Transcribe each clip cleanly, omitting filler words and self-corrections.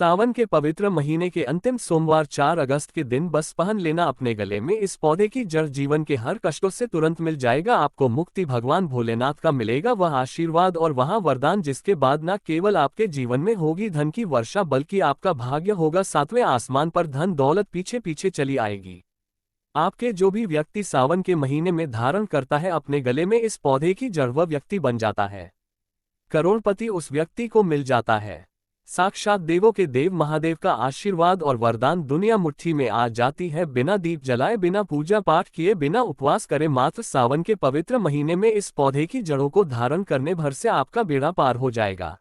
सावन के पवित्र महीने के अंतिम सोमवार 4 अगस्त के दिन बस पहन लेना अपने गले में इस पौधे की जड़। जीवन के हर कष्टों से तुरंत मिल जाएगा। आपको मुक्ति भगवान भोलेनाथ का मिलेगा, वह आशीर्वाद और वह वरदान जिसके बाद न केवल आपके जीवन में होगी धन की वर्षा बल्कि आपका भाग्य होगा सातवें आसमान पर। धन दौलत पीछे पीछे चली आएगी। आपके जो भी व्यक्ति सावन के महीने में धारण करता है अपने गले में इस पौधे की जड़, वह व्यक्ति बन जाता है करोड़पति। उस व्यक्ति को मिल जाता है साक्षात देवों के देव महादेव का आशीर्वाद और वरदान। दुनिया मुट्ठी में आ जाती है बिना दीप जलाए, बिना पूजा पाठ किए, बिना उपवास करे। मात्र सावन के पवित्र महीने में इस पौधे की जड़ों को धारण करने भर से आपका बेड़ा पार हो जाएगा।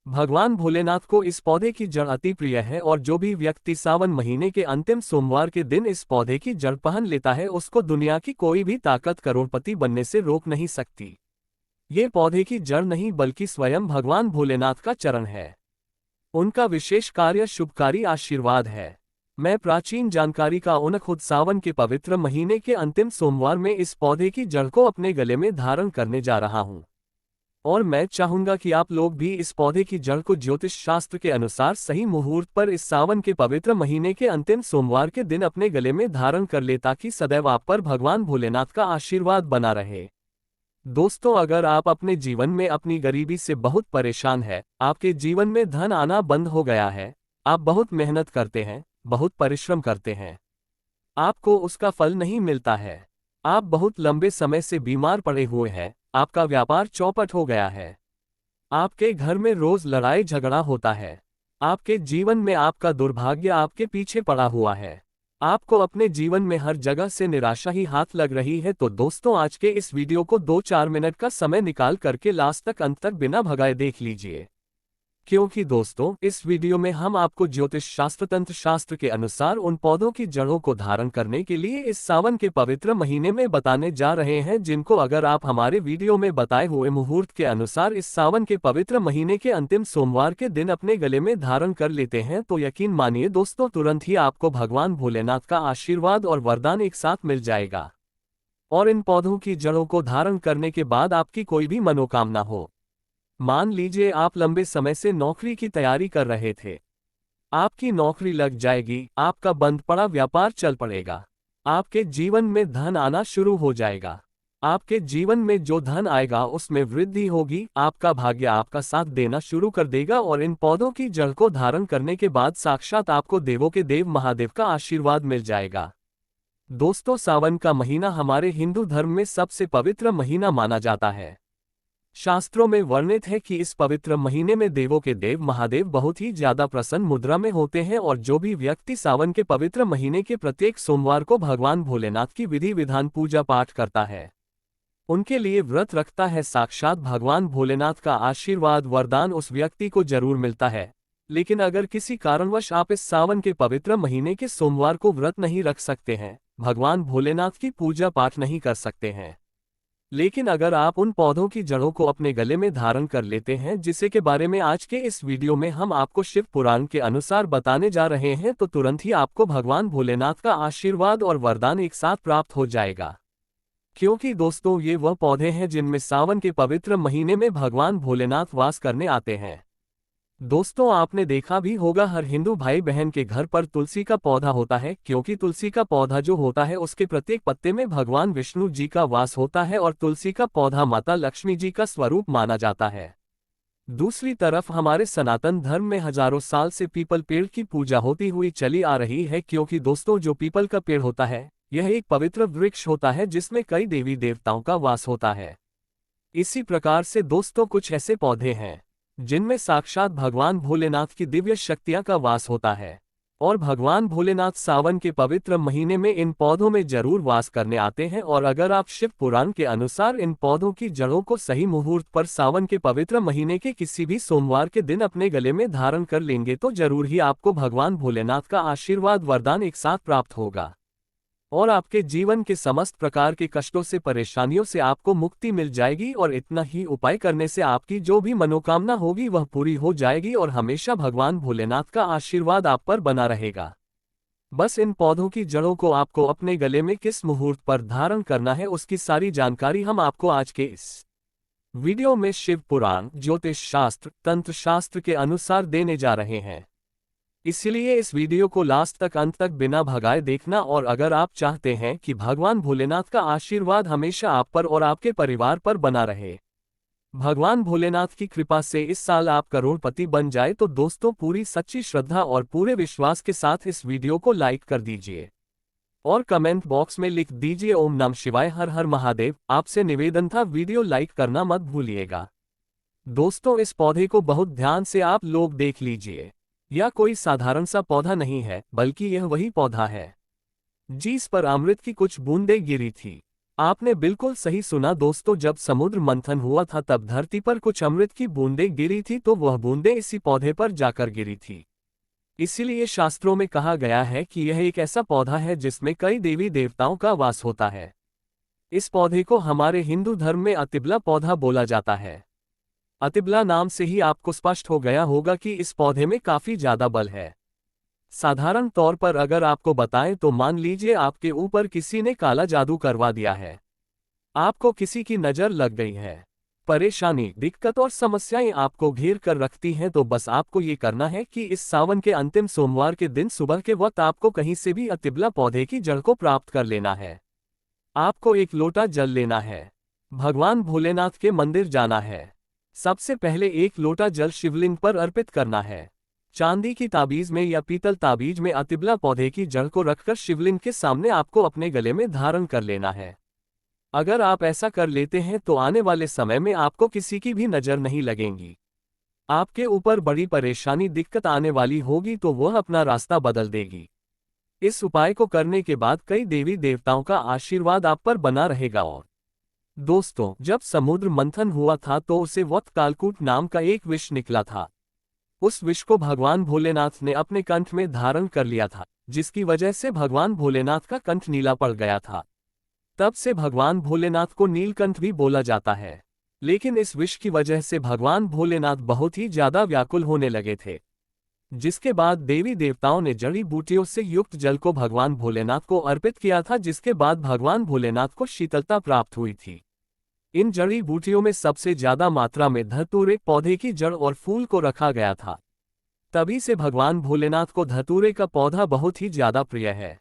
भगवान भोलेनाथ को इस पौधे की जड़ अति प्रिय है और जो भी व्यक्ति सावन महीने के अंतिम सोमवार के दिन इस पौधे की जड़ पहन लेता है उसको दुनिया की कोई भी ताकत करोड़पति बनने से रोक नहीं सकती। ये पौधे की जड़ नहीं बल्कि स्वयं भगवान भोलेनाथ का चरण है। उनका विशेष कार्य शुभकारी आशीर्वाद है। मैं प्राचीन जानकारी का उन खुद सावन के पवित्र महीने के अंतिम सोमवार में इस पौधे की जड़ को अपने गले में धारण करने जा रहा हूं और मैं चाहूंगा कि आप लोग भी इस पौधे की जड़ को ज्योतिष शास्त्र के अनुसार सही मुहूर्त पर इस सावन के पवित्र महीने के अंतिम सोमवार के दिन अपने गले में धारण कर ले ताकि सदैव आप पर भगवान भोलेनाथ का आशीर्वाद बना रहे। दोस्तों, अगर आप अपने जीवन में अपनी गरीबी से बहुत परेशान हैं, आपके जीवन में धन आना बंद हो गया है, आप बहुत मेहनत करते हैं, बहुत परिश्रम करते हैं, आपको उसका फल नहीं मिलता है, आप बहुत लंबे समय से बीमार पड़े हुए हैं, आपका व्यापार चौपट हो गया है, आपके घर में रोज लड़ाई झगड़ा होता है, आपके जीवन में आपका दुर्भाग्य आपके पीछे पड़ा हुआ है, आपको अपने जीवन में हर जगह से निराशा ही हाथ लग रही है, तो दोस्तों आज के इस वीडियो को 2-4 मिनट का समय निकाल करके लास्ट तक अंत तक बिना भगाए देख लीजिए, क्योंकि दोस्तों इस वीडियो में हम आपको ज्योतिष शास्त्र तंत्र शास्त्र के अनुसार उन पौधों की जड़ों को धारण करने के लिए इस सावन के पवित्र महीने में बताने जा रहे हैं, जिनको अगर आप हमारे वीडियो में बताए हुए मुहूर्त के अनुसार इस सावन के पवित्र महीने के अंतिम सोमवार के दिन अपने गले में धारण कर लेते हैं तो यकीन मानिए दोस्तों तुरंत ही आपको भगवान भोलेनाथ का आशीर्वाद और वरदान एक साथ मिल जाएगा। और इन पौधों की जड़ों को धारण करने के बाद आपकी कोई भी मनोकामना हो, मान लीजिए आप लंबे समय से नौकरी की तैयारी कर रहे थे, आपकी नौकरी लग जाएगी, आपका बंद पड़ा व्यापार चल पड़ेगा, आपके जीवन में धन आना शुरू हो जाएगा, आपके जीवन में जो धन आएगा उसमें वृद्धि होगी, आपका भाग्य आपका साथ देना शुरू कर देगा। और इन पौधों की जड़ को धारण करने के बाद साक्षात आपको देवों के देव महादेव का आशीर्वाद मिल जाएगा। दोस्तों, सावन का महीना हमारे हिंदू धर्म में सबसे पवित्र महीना माना जाता है। शास्त्रों में वर्णित है कि इस पवित्र महीने में देवों के देव महादेव बहुत ही ज्यादा प्रसन्न मुद्रा में होते हैं और जो भी व्यक्ति सावन के पवित्र महीने के प्रत्येक सोमवार को भगवान भोलेनाथ की विधि विधान पूजा पाठ करता है, उनके लिए व्रत रखता है, साक्षात भगवान भोलेनाथ का आशीर्वाद वरदान उस व्यक्ति को जरूर मिलता है। लेकिन अगर किसी कारणवश आप इस सावन के पवित्र महीने के सोमवार को व्रत नहीं रख सकते हैं, भगवान भोलेनाथ की पूजा पाठ नहीं कर सकते हैं, लेकिन अगर आप उन पौधों की जड़ों को अपने गले में धारण कर लेते हैं जिसे के बारे में आज के इस वीडियो में हम आपको शिव पुराण के अनुसार बताने जा रहे हैं, तो तुरंत ही आपको भगवान भोलेनाथ का आशीर्वाद और वरदान एक साथ प्राप्त हो जाएगा। क्योंकि दोस्तों ये वह पौधे हैं जिनमें सावन के पवित्र महीने में भगवान भोलेनाथ वास करने आते हैं। दोस्तों, आपने देखा भी होगा हर हिंदू भाई बहन के घर पर तुलसी का पौधा होता है, क्योंकि तुलसी का पौधा जो होता है उसके प्रत्येक पत्ते में भगवान विष्णु जी का वास होता है और तुलसी का पौधा माता लक्ष्मी जी का स्वरूप माना जाता है। दूसरी तरफ हमारे सनातन धर्म में हजारों साल से पीपल पेड़ की पूजा होती हुई चली आ रही है, क्योंकि दोस्तों जो पीपल का पेड़ होता है यह एक पवित्र वृक्ष होता है जिसमें कई देवी देवताओं का वास होता है। इसी प्रकार से दोस्तों कुछ ऐसे पौधे हैं जिनमें साक्षात भगवान भोलेनाथ की दिव्य शक्तियां का वास होता है और भगवान भोलेनाथ सावन के पवित्र महीने में इन पौधों में जरूर वास करने आते हैं। और अगर आप शिव पुराण के अनुसार इन पौधों की जड़ों को सही मुहूर्त पर सावन के पवित्र महीने के किसी भी सोमवार के दिन अपने गले में धारण कर लेंगे तो जरूर ही आपको भगवान भोलेनाथ का आशीर्वाद वरदान एक साथ प्राप्त होगा और आपके जीवन के समस्त प्रकार के कष्टों से परेशानियों से आपको मुक्ति मिल जाएगी। और इतना ही उपाय करने से आपकी जो भी मनोकामना होगी वह पूरी हो जाएगी और हमेशा भगवान भोलेनाथ का आशीर्वाद आप पर बना रहेगा। बस इन पौधों की जड़ों को आपको अपने गले में किस मुहूर्त पर धारण करना है उसकी सारी जानकारी हम आपको आज के इस वीडियो में शिव पुराण ज्योतिष शास्त्र तंत्र शास्त्र के अनुसार देने जा रहे हैं। इसलिए इस वीडियो को लास्ट तक अंत तक बिना भगाए देखना, और अगर आप चाहते हैं कि भगवान भोलेनाथ का आशीर्वाद हमेशा आप पर और आपके परिवार पर बना रहे, भगवान भोलेनाथ की कृपा से इस साल आप करोड़पति बन जाए, तो दोस्तों पूरी सच्ची श्रद्धा और पूरे विश्वास के साथ इस वीडियो को लाइक कर दीजिए और कमेंट बॉक्स में लिख दीजिए ओम नमः शिवाय, हर हर महादेव। आपसे निवेदन था, वीडियो लाइक करना मत भूलिएगा। दोस्तों इस पौधे को बहुत ध्यान से आप लोग देख लीजिए। यह कोई साधारण सा पौधा नहीं है, बल्कि यह वही पौधा है जिस पर अमृत की कुछ बूंदें गिरी थी। आपने बिल्कुल सही सुना दोस्तों, जब समुद्र मंथन हुआ था तब धरती पर कुछ अमृत की बूंदें गिरी थी, तो वह बूंदें इसी पौधे पर जाकर गिरी थी। इसीलिए शास्त्रों में कहा गया है कि यह एक ऐसा पौधा है जिसमें कई देवी देवताओं का वास होता है। इस पौधे को हमारे हिंदू धर्म में अतिबला पौधा बोला जाता है। अतिबला नाम से ही आपको स्पष्ट हो गया होगा कि इस पौधे में काफी ज्यादा बल है। साधारण तौर पर अगर आपको बताएं तो मान लीजिए आपके ऊपर किसी ने काला जादू करवा दिया है, आपको किसी की नजर लग गई है, परेशानी, दिक्कत और समस्याएं आपको घेर कर रखती हैं, तो बस आपको ये करना है कि इस सावन के अंतिम सोमवार के दिन सुबह के वक्त आपको कहीं से भी अतिबला पौधे की जड़ को प्राप्त कर लेना है। आपको एक लोटा जल लेना है, भगवान भोलेनाथ के मंदिर जाना है। सबसे पहले एक लोटा जल शिवलिंग पर अर्पित करना है। चांदी की ताबीज में या पीतल ताबीज में अतिबला पौधे की जड़ को रखकर शिवलिंग के सामने आपको अपने गले में धारण कर लेना है। अगर आप ऐसा कर लेते हैं तो आने वाले समय में आपको किसी की भी नजर नहीं लगेंगी। आपके ऊपर बड़ी परेशानी, दिक्कत आने वाली होगी तो वह अपना रास्ता बदल देगी। इस उपाय को करने के बाद कई देवी देवताओं का आशीर्वाद आप पर बना रहेगा। और दोस्तों जब समुद्र मंथन हुआ था तो उसे वक्त कालकूट नाम का एक विष निकला था। उस विष को भगवान भोलेनाथ ने अपने कंठ में धारण कर लिया था, जिसकी वजह से भगवान भोलेनाथ का कंठ नीला पड़ गया था। तब से भगवान भोलेनाथ को नीलकंठ भी बोला जाता है। लेकिन इस विष की वजह से भगवान भोलेनाथ बहुत ही ज्यादा व्याकुल होने लगे थे, जिसके बाद देवी देवताओं ने जड़ी बूटियों से युक्त जल को भगवान भोलेनाथ को अर्पित किया था, जिसके बाद भगवान भोलेनाथ को शीतलता प्राप्त हुई थी। इन जड़ी बूटियों में सबसे ज्यादा मात्रा में धतूरे, पौधे की जड़ और फूल को रखा गया था। तभी से भगवान भोलेनाथ को धतूरे का पौधा बहुत ही ज्यादा प्रिय है।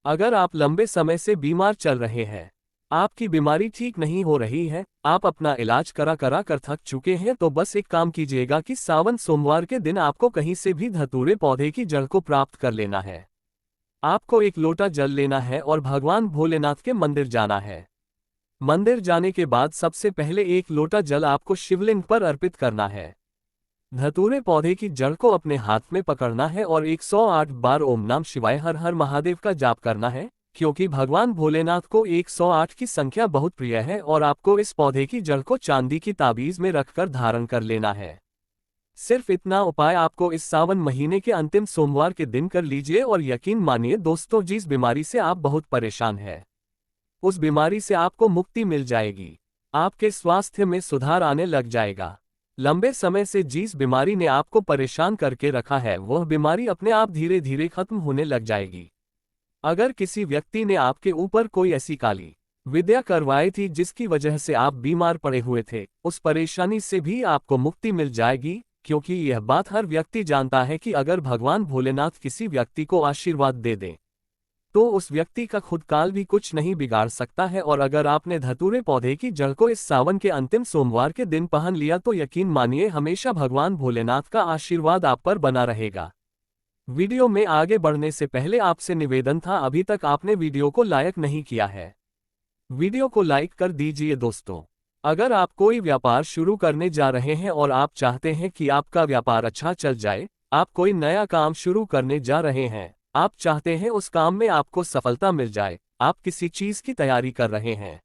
अगर आप लंबे समय से बीमार चल रहे हैं, आपकी बीमारी ठीक नहीं हो रही है, आप अपना इलाज करा कर थक चुके हैं, तो बस एक काम कीजिएगा कि सावन सोमवार के दिन आपको कहीं से भी धतूरे पौधे की जड़ को प्राप्त कर लेना है। आपको एक लोटा जल लेना है और भगवान भोलेनाथ के मंदिर जाना है। मंदिर जाने के बाद सबसे पहले एक लोटा जल आपको शिवलिंग पर अर्पित करना है। धतूरे पौधे की जड़ को अपने हाथ में पकड़ना है और 108 बार ओम नमः शिवाय, हर हर महादेव का जाप करना है, क्योंकि भगवान भोलेनाथ को 108 की संख्या बहुत प्रिय है। और आपको इस पौधे की जड़ को चांदी की ताबीज में रखकर धारण कर लेना है। सिर्फ इतना उपाय आपको इस सावन महीने के अंतिम सोमवार के दिन कर लीजिए, और यकीन मानिए दोस्तों, जिस बीमारी से आप बहुत परेशान हैं, उस बीमारी से आपको मुक्ति मिल जाएगी। आपके स्वास्थ्य में सुधार आने लग जाएगा। लंबे समय से जिस बीमारी ने आपको परेशान करके रखा है, वह बीमारी अपने आप धीरे धीरे खत्म होने लग जाएगी। अगर किसी व्यक्ति ने आपके ऊपर कोई ऐसी काली विद्या करवाई थी जिसकी वजह से आप बीमार पड़े हुए थे, उस परेशानी से भी आपको मुक्ति मिल जाएगी, क्योंकि यह बात हर व्यक्ति जानता है कि अगर भगवान भोलेनाथ किसी व्यक्ति को आशीर्वाद दे दें तो उस व्यक्ति का खुद काल भी कुछ नहीं बिगाड़ सकता है। और अगर आपने धतूरे पौधे की जड़ को इस सावन के अंतिम सोमवार के दिन पहन लिया तो यकीन मानिए हमेशा भगवान भोलेनाथ का आशीर्वाद आप पर बना रहेगा। वीडियो में आगे बढ़ने से पहले आपसे निवेदन था, अभी तक आपने वीडियो को लाइक नहीं किया है, वीडियो को लाइक कर दीजिए दोस्तों। अगर आप कोई व्यापार शुरू करने जा रहे हैं और आप चाहते हैं कि आपका व्यापार अच्छा चल जाए, आप कोई नया काम शुरू करने जा रहे हैं, आप चाहते हैं उस काम में आपको सफलता मिल जाए, आप किसी चीज की तैयारी कर रहे हैं,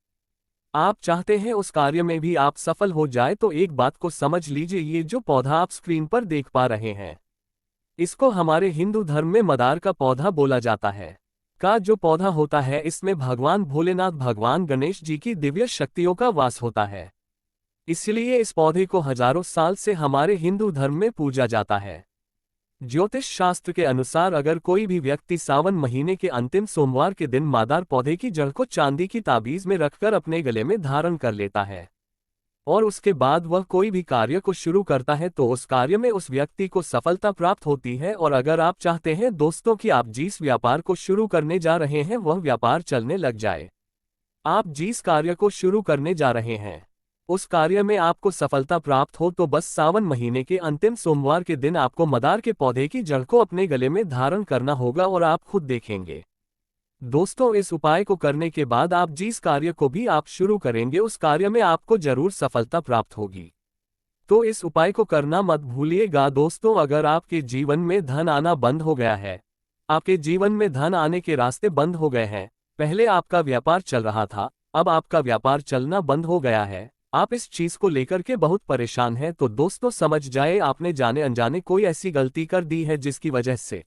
आप चाहते हैं उस कार्य में भी आप सफल हो जाए, तो एक बात को समझ लीजिए, ये जो पौधा आप स्क्रीन पर देख पा रहे हैं, इसको हमारे हिंदू धर्म में मदार का पौधा बोला जाता है। का जो पौधा होता है, इसमें भगवान भोलेनाथ, भगवान गणेश जी की दिव्य शक्तियों का वास होता है। इसलिए इस पौधे को हजारों साल से हमारे हिंदू धर्म में पूजा जाता है। ज्योतिष शास्त्र के अनुसार अगर कोई भी व्यक्ति सावन महीने के अंतिम सोमवार के दिन मादार पौधे की जड़ को चांदी की ताबीज में रखकर अपने गले में धारण कर लेता है, और उसके बाद वह कोई भी कार्य को शुरू करता है तो उस कार्य में उस व्यक्ति को सफलता प्राप्त होती है। और अगर आप चाहते हैं दोस्तों कि आप जिस व्यापार को शुरू करने जा रहे हैं वह व्यापार चलने लग जाए, आप जिस कार्य को शुरू करने जा रहे हैं उस कार्य में आपको सफलता प्राप्त हो, तो बस सावन महीने के अंतिम सोमवार के दिन आपको मदार के पौधे की जड़ को अपने गले में धारण करना होगा और आप खुद देखेंगे दोस्तों, इस उपाय को करने के बाद आप जिस कार्य को भी आप शुरू करेंगे उस कार्य में आपको जरूर सफलता प्राप्त होगी। तो इस उपाय को करना मत भूलिएगा दोस्तों। अगर आपके जीवन में धन आना बंद हो गया है, आपके जीवन में धन आने के रास्ते बंद हो गए हैं, पहले आपका व्यापार चल रहा था, अब आपका व्यापार चलना बंद हो गया है, आप इस चीज को लेकर के बहुत परेशान हैं, तो दोस्तों समझ जाए आपने जाने अनजाने कोई ऐसी गलती कर दी है जिसकी वजह से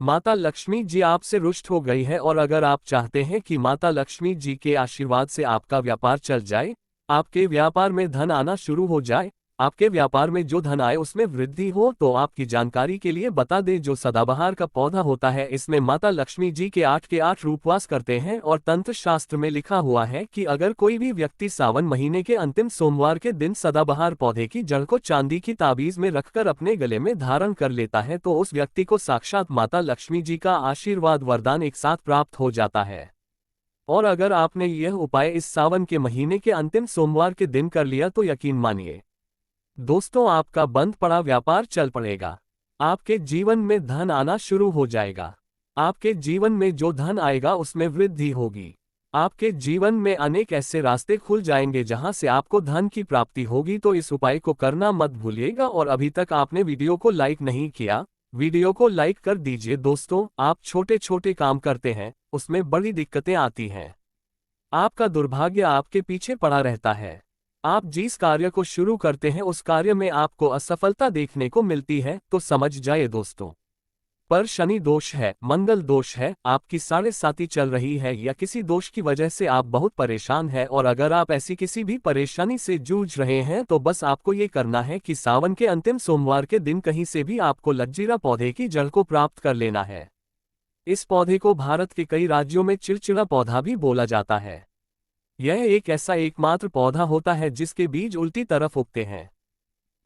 माता लक्ष्मी जी आपसे रुष्ट हो गई है। और अगर आप चाहते हैं कि माता लक्ष्मी जी के आशीर्वाद से आपका व्यापार चल जाए, आपके व्यापार में धन आना शुरू हो जाए, आपके व्यापार में जो धन आए उसमें वृद्धि हो, तो आपकी जानकारी के लिए बता दें, जो सदाबहार का पौधा होता है इसमें माता लक्ष्मी जी के 8 रूप वास करते हैं। और तंत्र शास्त्र में लिखा हुआ है कि अगर कोई भी व्यक्ति सावन महीने के अंतिम सोमवार के दिन सदाबहार पौधे की जड़ को चांदी की ताबीज में रखकर अपने गले में धारण कर लेता है तो उस व्यक्ति को साक्षात माता लक्ष्मी जी का आशीर्वाद वरदान एक साथ प्राप्त हो जाता है। और अगर आपने यह उपाय इस सावन के महीने के अंतिम सोमवार के दिन कर लिया तो यकीन मानिए दोस्तों, आपका बंद पड़ा व्यापार चल पड़ेगा, आपके जीवन में धन आना शुरू हो जाएगा, आपके जीवन में जो धन आएगा उसमें वृद्धि होगी, आपके जीवन में अनेक ऐसे रास्ते खुल जाएंगे जहां से आपको धन की प्राप्ति होगी। तो इस उपाय को करना मत भूलिएगा। और अभी तक आपने वीडियो को लाइक नहीं किया, वीडियो को लाइक कर दीजिए दोस्तों। आप छोटे छोटे काम करते हैं, उसमें बड़ी दिक्कतें आती हैं, आपका दुर्भाग्य आपके पीछे पड़ा रहता है, आप जिस कार्य को शुरू करते हैं उस कार्य में आपको असफलता देखने को मिलती है, तो समझ जाए दोस्तों, पर शनि दोष है, मंगल दोष है, आपकी 7.5 चल रही है या किसी दोष की वजह से आप बहुत परेशान हैं। और अगर आप ऐसी किसी भी परेशानी से जूझ रहे हैं तो बस आपको ये करना है कि सावन के अंतिम सोमवार के दिन कहीं से भी आपको लज्जीरा पौधे की जड़ को प्राप्त कर लेना है। इस पौधे को भारत के कई राज्यों में चिड़चिड़ा पौधा भी बोला जाता है। यह एक ऐसा एकमात्र पौधा होता है जिसके बीज उल्टी तरफ उगते हैं।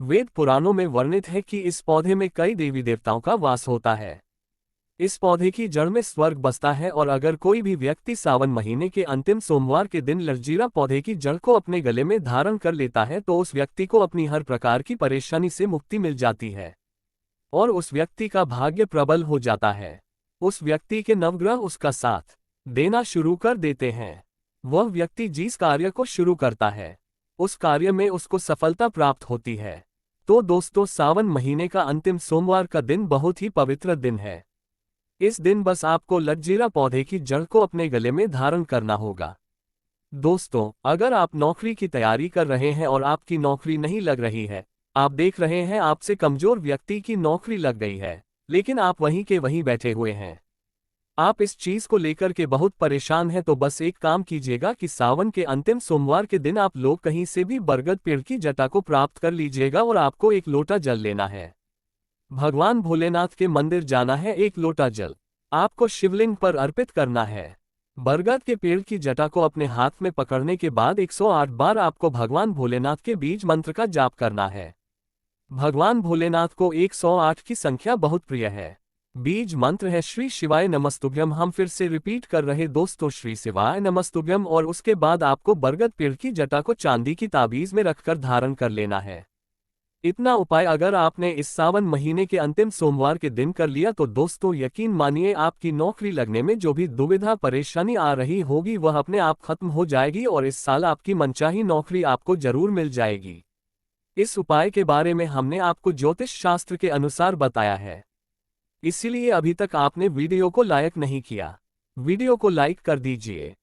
वेद पुराणों में वर्णित है कि इस पौधे में कई देवी देवताओं का वास होता है। इस पौधे की जड़ में स्वर्ग बसता है। और अगर कोई भी व्यक्ति सावन महीने के अंतिम सोमवार के दिन लज्जीरा पौधे की जड़ को अपने गले में धारण कर लेता है तो उस व्यक्ति को अपनी हर प्रकार की परेशानी से मुक्ति मिल जाती है और उस व्यक्ति का भाग्य प्रबल हो जाता है। उस व्यक्ति के नवग्रह उसका साथ देना शुरू कर देते हैं। वह व्यक्ति जिस कार्य को शुरू करता है उस कार्य में उसको सफलता प्राप्त होती है। तो दोस्तों, सावन महीने का अंतिम सोमवार का दिन बहुत ही पवित्र दिन है। इस दिन बस आपको लज्जीरा पौधे की जड़ को अपने गले में धारण करना होगा। दोस्तों, अगर आप नौकरी की तैयारी कर रहे हैं और आपकी नौकरी नहीं लग रही है, आप देख रहे हैं आपसे कमजोर व्यक्ति की नौकरी लग गई है, लेकिन आप वहीं के वहीं बैठे हुए हैं, आप इस चीज को लेकर के बहुत परेशान हैं, तो बस एक काम कीजिएगा कि सावन के अंतिम सोमवार के दिन आप लोग कहीं से भी बरगद पेड़ की जटा को प्राप्त कर लीजिएगा और आपको एक लोटा जल लेना है। भगवान भोलेनाथ के मंदिर जाना है, एक लोटा जल आपको शिवलिंग पर अर्पित करना है। बरगद के पेड़ की जटा को अपने हाथ में पकड़ने के बाद 108 बार आपको भगवान भोलेनाथ के बीज मंत्र का जाप करना है। भगवान भोलेनाथ को 108 की संख्या बहुत प्रिय है। बीज मंत्र है श्री शिवाय नमस्तुभ्यम। हम फिर से रिपीट कर रहे दोस्तों, श्री शिवाय नमस्तुभ्यम। और उसके बाद आपको बरगद पेड़ की जटा को चांदी की ताबीज में रखकर धारण कर लेना है। इतना उपाय अगर आपने इस सावन महीने के अंतिम सोमवार के दिन कर लिया तो दोस्तों यकीन मानिए आपकी नौकरी लगने में जो भी दुविधा परेशानी आ रही होगी वह अपने आप खत्म हो जाएगी और इस साल आपकी मनचाही नौकरी आपको जरूर मिल जाएगी। इस उपाय के बारे में हमने आपको ज्योतिष शास्त्र के अनुसार बताया है, इसीलिए अभी तक आपने वीडियो को लाइक नहीं किया, वीडियो को लाइक कर दीजिए।